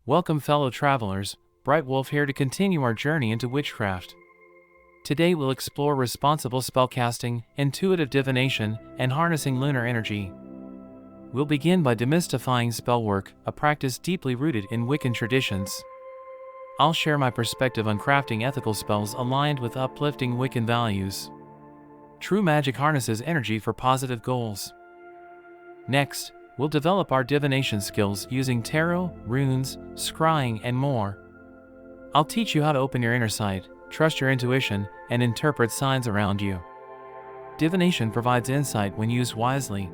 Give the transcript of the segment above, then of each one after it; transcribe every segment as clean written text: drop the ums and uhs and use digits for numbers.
Welcome fellow travelers, Brightwolf here to continue our journey into witchcraft. Today we'll explore responsible spellcasting, intuitive divination, and harnessing lunar energy. We'll begin by demystifying spellwork, a practice deeply rooted in Wiccan traditions. I'll share my perspective on crafting ethical spells aligned with uplifting Wiccan values. True magic harnesses energy for positive goals. Next, we'll develop our divination skills using tarot, runes, scrying, and more. I'll teach you how to open your inner sight, trust your intuition, and interpret signs around you. Divination provides insight when used wisely.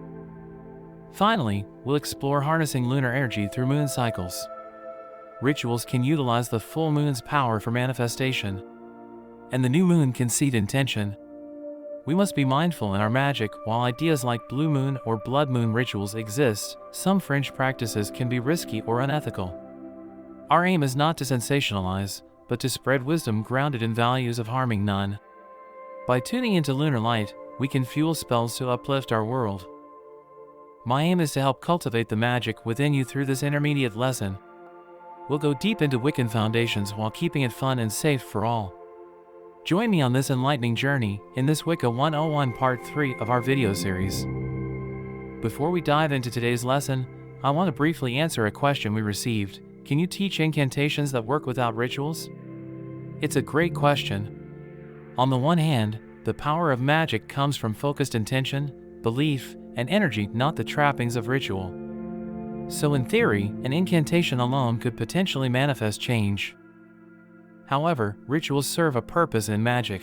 Finally, we'll explore harnessing lunar energy through moon cycles. Rituals can utilize the full moon's power for manifestation, and the new moon can seed intention. We must be mindful in our magic. While ideas like blue moon or blood moon rituals exist, some fringe practices can be risky or unethical. Our aim is not to sensationalize, but to spread wisdom grounded in values of harming none. By tuning into lunar light, we can fuel spells to uplift our world. My aim is to help cultivate the magic within you through this intermediate lesson. We'll go deep into Wiccan foundations while keeping it fun and safe for all. Join me on this enlightening journey in this Wicca 101 Part 3 of our video series. Before we dive into today's lesson, I want to briefly answer a question we received. Can you teach incantations that work without rituals? It's a great question. On the one hand, the power of magic comes from focused intention, belief, and energy, not the trappings of ritual. So in theory, an incantation alone could potentially manifest change. However, rituals serve a purpose in magic.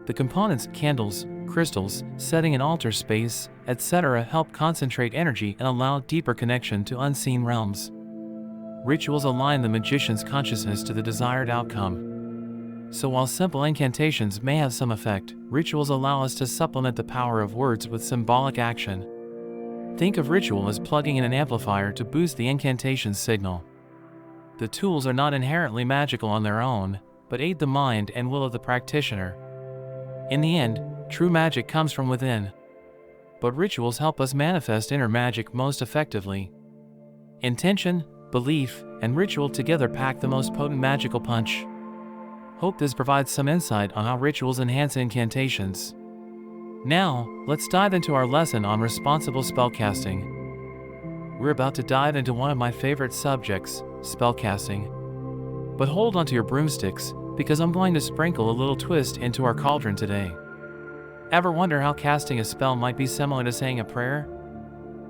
The components, candles, crystals, setting an altar space, etc., help concentrate energy and allow deeper connection to unseen realms. Rituals align the magician's consciousness to the desired outcome. So while simple incantations may have some effect, rituals allow us to supplement the power of words with symbolic action. Think of ritual as plugging in an amplifier to boost the incantation's signal. The tools are not inherently magical on their own, but aid the mind and will of the practitioner. In the end, true magic comes from within. But rituals help us manifest inner magic most effectively. Intention, belief, and ritual together pack the most potent magical punch. Hope this provides some insight on how rituals enhance incantations. Now, let's dive into our lesson on responsible spellcasting. We're about to dive into one of my favorite subjects, spellcasting. But hold onto your broomsticks, because I'm going to sprinkle a little twist into our cauldron today. Ever wonder how casting a spell might be similar to saying a prayer?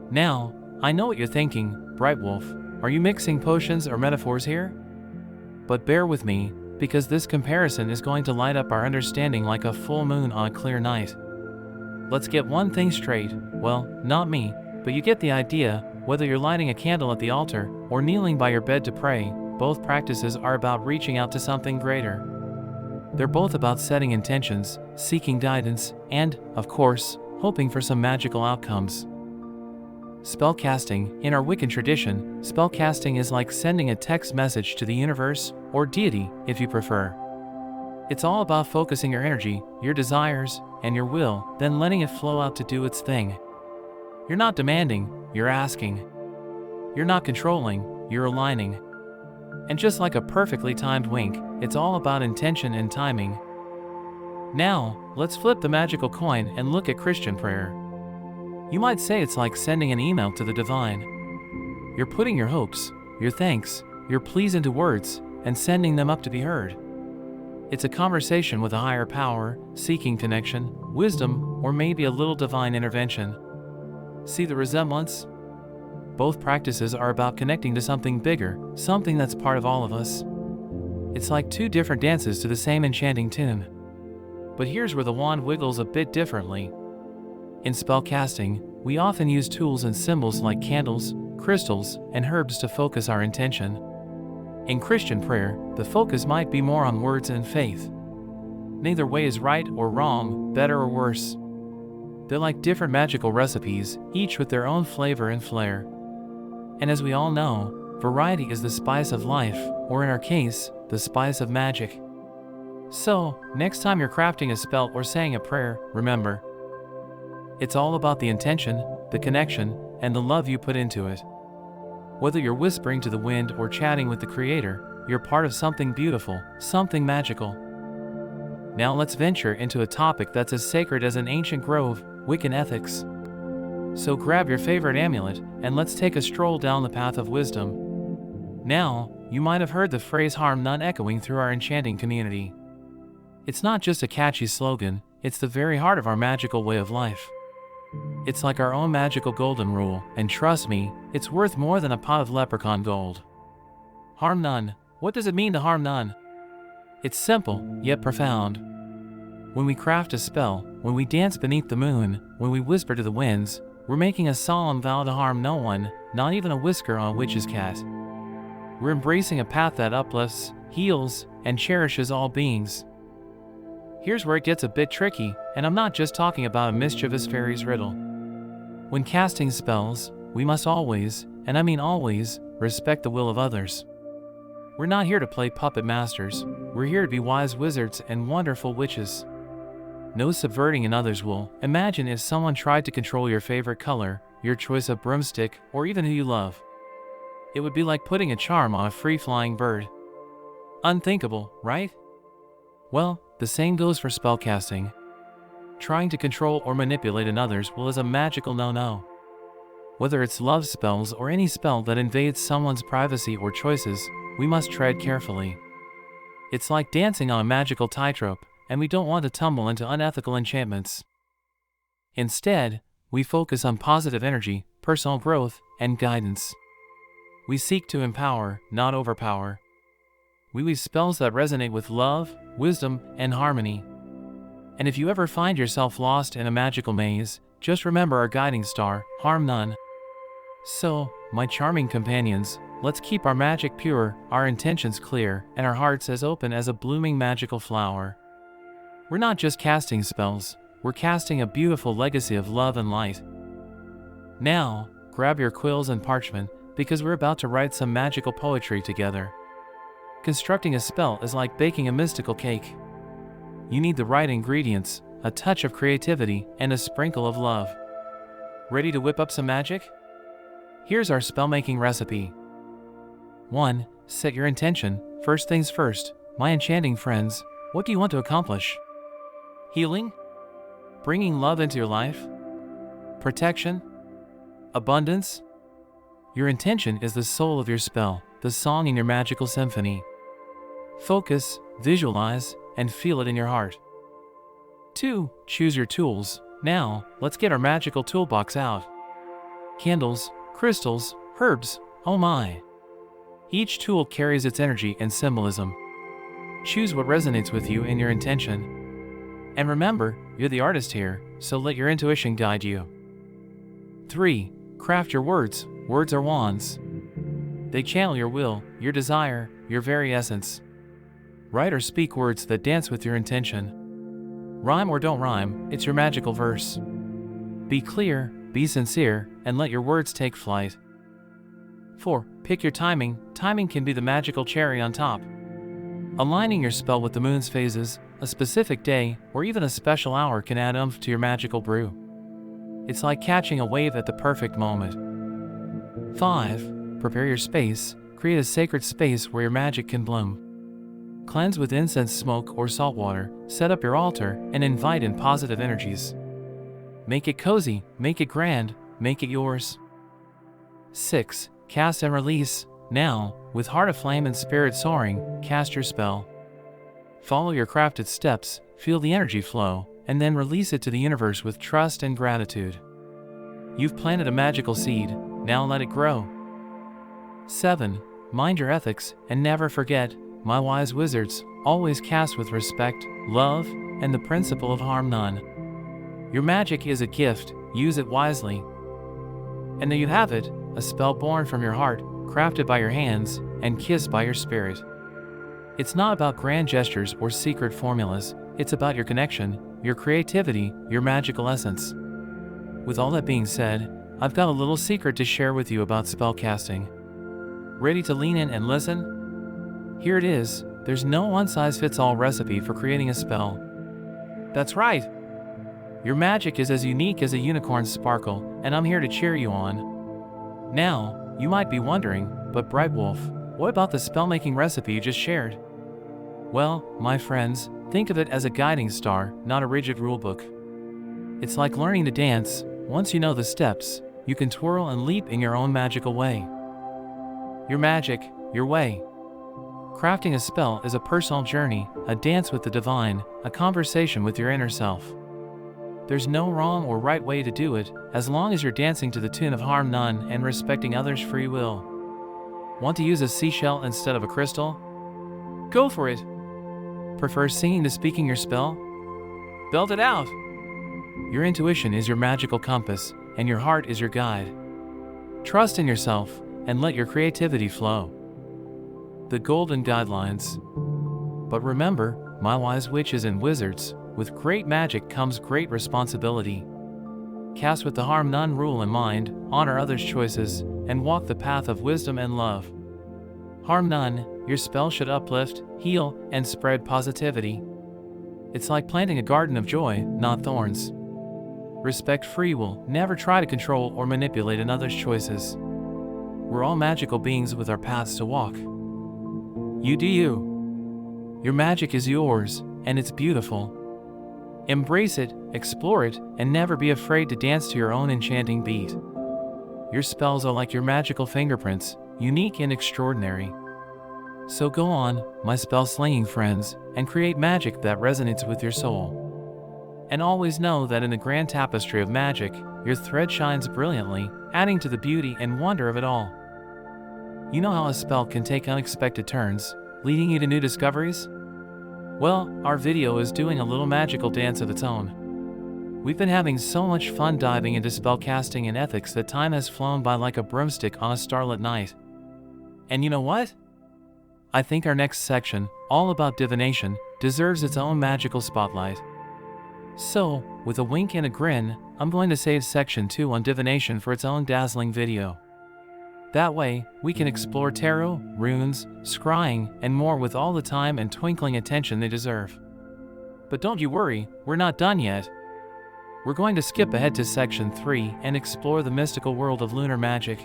Now, I know what you're thinking, Brightwolf, are you mixing potions or metaphors here? But bear with me, because this comparison is going to light up our understanding like a full moon on a clear night. Let's get one thing straight, well, not me, but you get the idea. Whether you're lighting a candle at the altar or kneeling by your bed to pray, both practices are about reaching out to something greater. They're both about setting intentions, seeking guidance, and, of course, hoping for some magical outcomes. Spellcasting, in our Wiccan tradition, spellcasting is like sending a text message to the universe, or deity, if you prefer. It's all about focusing your energy, your desires, and your will, then letting it flow out to do its thing. You're not demanding, you're asking. You're not controlling, you're aligning. And just like a perfectly timed wink, it's all about intention and timing. Now, let's flip the magical coin and look at Christian prayer. You might say it's like sending an email to the divine. You're putting your hopes, your thanks, your pleas into words, and sending them up to be heard. It's a conversation with a higher power, seeking connection, wisdom, or maybe a little divine intervention. See the resemblance? Both practices are about connecting to something bigger, something that's part of all of us. It's like two different dances to the same enchanting tune. But here's where the wand wiggles a bit differently. In spellcasting, we often use tools and symbols like candles, crystals, and herbs to focus our intention. In Christian prayer, the focus might be more on words and faith. Neither way is right or wrong, better or worse. They're like different magical recipes, each with their own flavor and flair. And as we all know, variety is the spice of life, or in our case, the spice of magic. So, next time you're crafting a spell or saying a prayer, remember, it's all about the intention, the connection, and the love you put into it. Whether you're whispering to the wind or chatting with the Creator, you're part of something beautiful, something magical. Now let's venture into a topic that's as sacred as an ancient grove, Wiccan ethics. So grab your favorite amulet, and let's take a stroll down the path of wisdom. Now, you might have heard the phrase harm none echoing through our enchanting community. It's not just a catchy slogan, it's the very heart of our magical way of life. It's like our own magical golden rule, and trust me, it's worth more than a pot of leprechaun gold. Harm none. What does it mean to harm none? It's simple, yet profound. When we craft a spell, when we dance beneath the moon, when we whisper to the winds, we're making a solemn vow to harm no one, not even a whisker on a witch's cat. We're embracing a path that uplifts, heals, and cherishes all beings. Here's where it gets a bit tricky, and I'm not just talking about a mischievous fairy's riddle. When casting spells, we must always, and I mean always, respect the will of others. We're not here to play puppet masters, we're here to be wise wizards and wonderful witches. No subverting in others' will. Imagine if someone tried to control your favorite color, your choice of broomstick, or even who you love. It would be like putting a charm on a free-flying bird. Unthinkable, right? Well, the same goes for spellcasting. Trying to control or manipulate another's will is a magical no-no. Whether it's love spells or any spell that invades someone's privacy or choices, we must tread carefully. It's like dancing on a magical tightrope, and we don't want to tumble into unethical enchantments. Instead, we focus on positive energy, personal growth, and guidance. We seek to empower, not overpower. We weave spells that resonate with love, wisdom, and harmony. And if you ever find yourself lost in a magical maze, just remember our guiding star, harm none. So, my charming companions, let's keep our magic pure, our intentions clear, and our hearts as open as a blooming magical flower. We're not just casting spells, we're casting a beautiful legacy of love and light. Now, grab your quills and parchment, because we're about to write some magical poetry together. Constructing a spell is like baking a mystical cake. You need the right ingredients, a touch of creativity, and a sprinkle of love. Ready to whip up some magic? Here's our spell-making recipe. 1. Set your intention. First things first, my enchanting friends, what do you want to accomplish? Healing? Bringing love into your life? Protection? Abundance? Your intention is the soul of your spell, the song in your magical symphony. Focus, visualize, and feel it in your heart. 2. Choose your tools. Now, let's get our magical toolbox out. Candles, crystals, herbs, oh my. Each tool carries its energy and symbolism. Choose what resonates with you and your intention. And remember, you're the artist here, so let your intuition guide you. 3. Craft your words. Words are wands. They channel your will, your desire, your very essence. Write or speak words that dance with your intention. Rhyme or don't rhyme, it's your magical verse. Be clear, be sincere, and let your words take flight. 4. Pick your timing. Timing can be the magical cherry on top. Aligning your spell with the moon's phases, a specific day, or even a special hour can add oomph to your magical brew. It's like catching a wave at the perfect moment. 5. Prepare your space. Create a sacred space where your magic can bloom. Cleanse with incense smoke or salt water, set up your altar, and invite in positive energies. Make it cozy, make it grand, make it yours. 6. Cast and release. Now, with heart aflame and spirit soaring, cast your spell. Follow your crafted steps, feel the energy flow, and then release it to the universe with trust and gratitude. You've planted a magical seed, now let it grow. 7. Mind your ethics, and never forget, my wise wizards, always cast with respect, love, and the principle of harm none. Your magic is a gift, use it wisely. And there you have it, a spell born from your heart, crafted by your hands, and kissed by your spirit. It's not about grand gestures or secret formulas, it's about your connection, your creativity, your magical essence. With all that being said, I've got a little secret to share with you about spellcasting. Ready to lean in and listen? Here it is, there's no one-size-fits-all recipe for creating a spell. That's right! Your magic is as unique as a unicorn's sparkle, and I'm here to cheer you on. Now, You might be wondering, but Brightwolf, what about the spellmaking recipe you just shared? Well, my friends, think of it as a guiding star, not a rigid rulebook. It's like learning to dance. Once you know the steps, you can twirl and leap in your own magical way. Your magic, your way. Crafting a spell is a personal journey, a dance with the divine, a conversation with your inner self. There's no wrong or right way to do it, as long as you're dancing to the tune of harm none and respecting others' free will. Want to use a seashell instead of a crystal? Go for it! Prefer singing to speaking your spell? Belt it out! Your intuition is your magical compass, and your heart is your guide. Trust in yourself, and let your creativity flow. The golden guidelines. But remember, my wise witches and wizards, with great magic comes great responsibility. Cast with the harm none rule in mind, honor others' choices, and walk the path of wisdom and love. Harm none, your spell should uplift, heal, and spread positivity. It's like planting a garden of joy, not thorns. Respect free will, never try to control or manipulate another's choices. We're all magical beings with our paths to walk. You do you. Your magic is yours, and it's beautiful. Embrace it, explore it, and never be afraid to dance to your own enchanting beat. Your spells are like your magical fingerprints, unique and extraordinary. So go on, my spell-slinging friends, and create magic that resonates with your soul. And always know that in the grand tapestry of magic, your thread shines brilliantly, adding to the beauty and wonder of it all. You know how a spell can take unexpected turns, leading you to new discoveries? Well, our video is doing a little magical dance of its own. We've been having so much fun diving into spellcasting and ethics that time has flown by like a broomstick on a starlit night. And you know what? I think our next section, all about divination, deserves its own magical spotlight. So, with a wink and a grin, I'm going to save section 2 on divination for its own dazzling video. That way, we can explore tarot, runes, scrying, and more with all the time and twinkling attention they deserve. But don't you worry, we're not done yet. We're going to skip ahead to section 3 and explore the mystical world of lunar magic.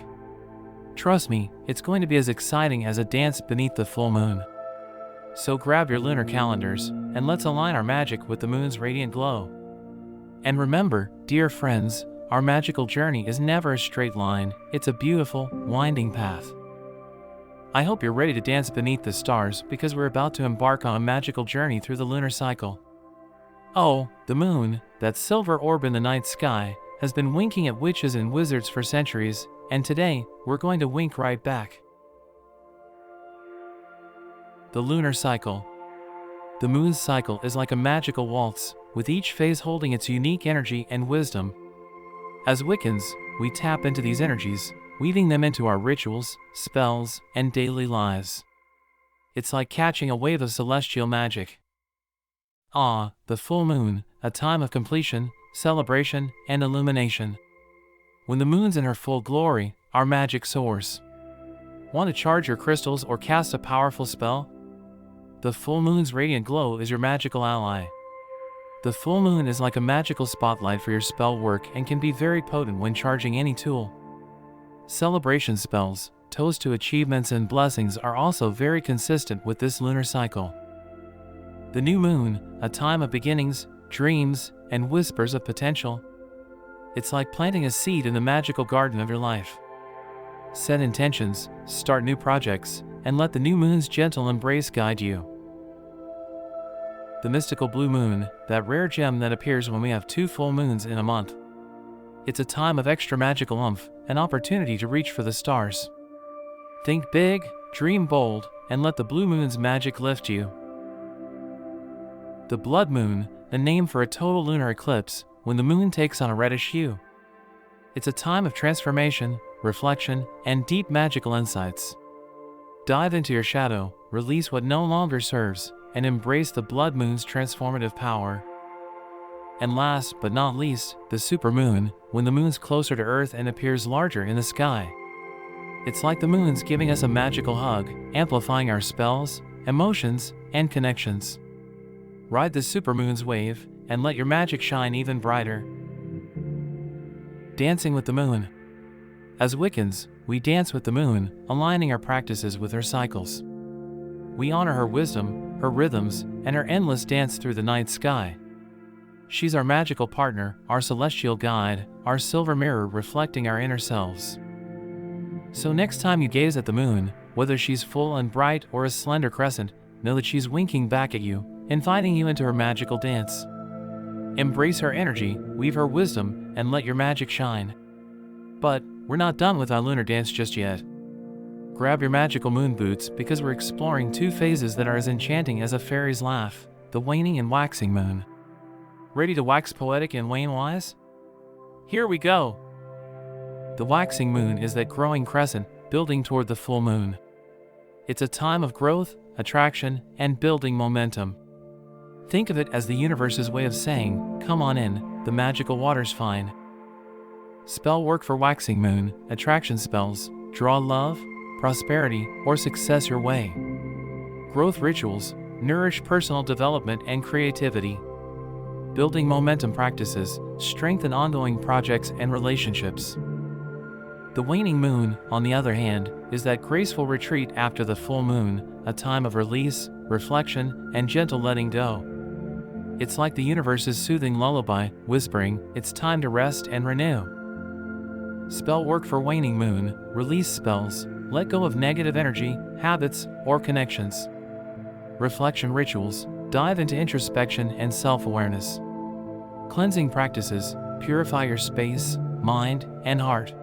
Trust me, it's going to be as exciting as a dance beneath the full moon. So grab your lunar calendars, and let's align our magic with the moon's radiant glow. And remember, dear friends, our magical journey is never a straight line, it's a beautiful, winding path. I hope you're ready to dance beneath the stars because we're about to embark on a magical journey through the lunar cycle. Oh, the moon, that silver orb in the night sky, has been winking at witches and wizards for centuries, and today, we're going to wink right back. The lunar cycle. The moon's cycle is like a magical waltz, with each phase holding its unique energy and wisdom. As Wiccans, we tap into these energies, weaving them into our rituals, spells, and daily lives. It's like catching a wave of celestial magic. Ah, the full moon, a time of completion, celebration, and illumination. When the moon's in her full glory, our magic soars. Want to charge your crystals or cast a powerful spell? The full moon's radiant glow is your magical ally. The full moon is like a magical spotlight for your spell work and can be very potent when charging any tool. Celebration spells, toast to achievements and blessings are also very consistent with this lunar cycle. The new moon, a time of beginnings, dreams, and whispers of potential. It's like planting a seed in the magical garden of your life. Set intentions, start new projects, and let the new moon's gentle embrace guide you. The mystical blue moon, that rare gem that appears when we have 2 full moons in a month. It's a time of extra magical oomph, an opportunity to reach for the stars. Think big, dream bold, and let the blue moon's magic lift you. The blood moon, a name for a total lunar eclipse, when the moon takes on a reddish hue. It's a time of transformation, reflection, and deep magical insights. Dive into your shadow, release what no longer serves, and embrace the blood moon's transformative power. And last but not least, the supermoon, when the moon's closer to Earth and appears larger in the sky. It's like the moon's giving us a magical hug, amplifying our spells, emotions, and connections. Ride the supermoon's wave, and let your magic shine even brighter. Dancing with the moon. As Wiccans, we dance with the moon, aligning our practices with her cycles. We honor her wisdom, her rhythms, and her endless dance through the night sky. She's our magical partner, our celestial guide, our silver mirror reflecting our inner selves. So next time you gaze at the moon, whether she's full and bright or a slender crescent, know that she's winking back at you, inviting you into her magical dance. Embrace her energy, weave her wisdom, and let your magic shine. But we're not done with our lunar dance just yet. Grab your magical moon boots because we're exploring two phases that are as enchanting as a fairy's laugh, the waning and waxing moon. Ready to wax poetic and wane wise? Here we go! The waxing moon is that growing crescent building toward the full moon. It's a time of growth, attraction, and building momentum. Think of it as the universe's way of saying, come on in, the magical water's fine. Spell work for waxing moon, attraction spells, draw love, prosperity, or success your way. Growth rituals, nourish personal development and creativity. Building momentum practices, strengthen ongoing projects and relationships. The waning moon, on the other hand, is that graceful retreat after the full moon, a time of release, reflection, and gentle letting go. It's like the universe's soothing lullaby, whispering, it's time to rest and renew. Spell work for waning moon, release spells, let go of negative energy, habits, or connections. Reflection rituals, dive into introspection and self-awareness. Cleansing practices, purify your space, mind, and heart.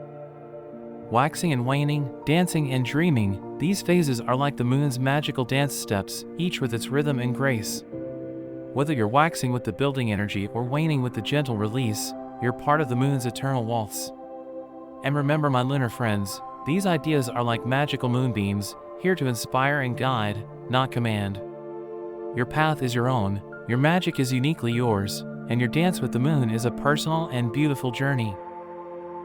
Waxing and waning, dancing and dreaming, these phases are like the moon's magical dance steps, each with its rhythm and grace. Whether you're waxing with the building energy or waning with the gentle release, you're part of the moon's eternal waltz. And remember, my lunar friends, these ideas are like magical moonbeams, here to inspire and guide, not command. Your path is your own, your magic is uniquely yours, and your dance with the moon is a personal and beautiful journey.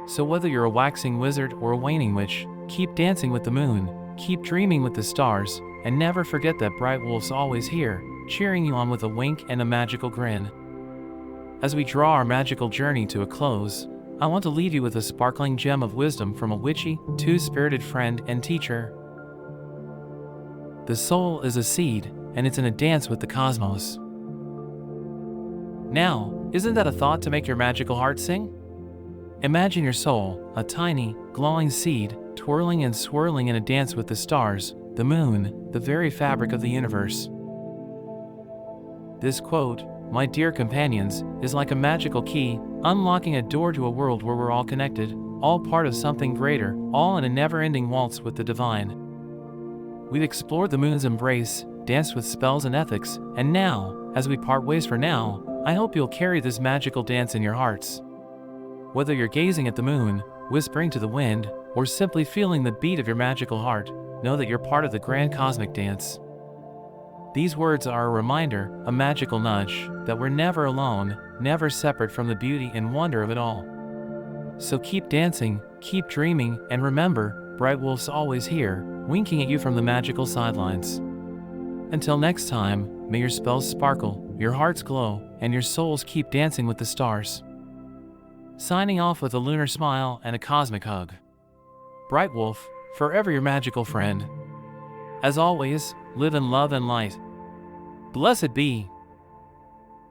So whether you're a waxing wizard or a waning witch, keep dancing with the moon, keep dreaming with the stars, and never forget that Brightwolf's always here, cheering you on with a wink and a magical grin. As we draw our magical journey to a close, I want to leave you with a sparkling gem of wisdom from a witchy, two-spirited friend and teacher. The soul is a seed, and it's in a dance with the cosmos. Now, isn't that a thought to make your magical heart sing? Imagine your soul, a tiny, glowing seed, twirling and swirling in a dance with the stars, the moon, the very fabric of the universe. This quote, my dear companions, is like a magical key, unlocking a door to a world where we're all connected, all part of something greater, all in a never-ending waltz with the divine. We've explored the moon's embrace, danced with spells and ethics, and now, as we part ways for now, I hope you'll carry this magical dance in your hearts. Whether you're gazing at the moon, whispering to the wind, or simply feeling the beat of your magical heart, know that you're part of the grand cosmic dance. These words are a reminder, a magical nudge, that we're never alone, never separate from the beauty and wonder of it all. So keep dancing, keep dreaming, and remember, Brightwolf's always here, winking at you from the magical sidelines. Until next time, may your spells sparkle, your hearts glow, and your souls keep dancing with the stars. Signing off with a lunar smile and a cosmic hug. Brightwolf, forever your magical friend. As always, live in love and light. Blessed be.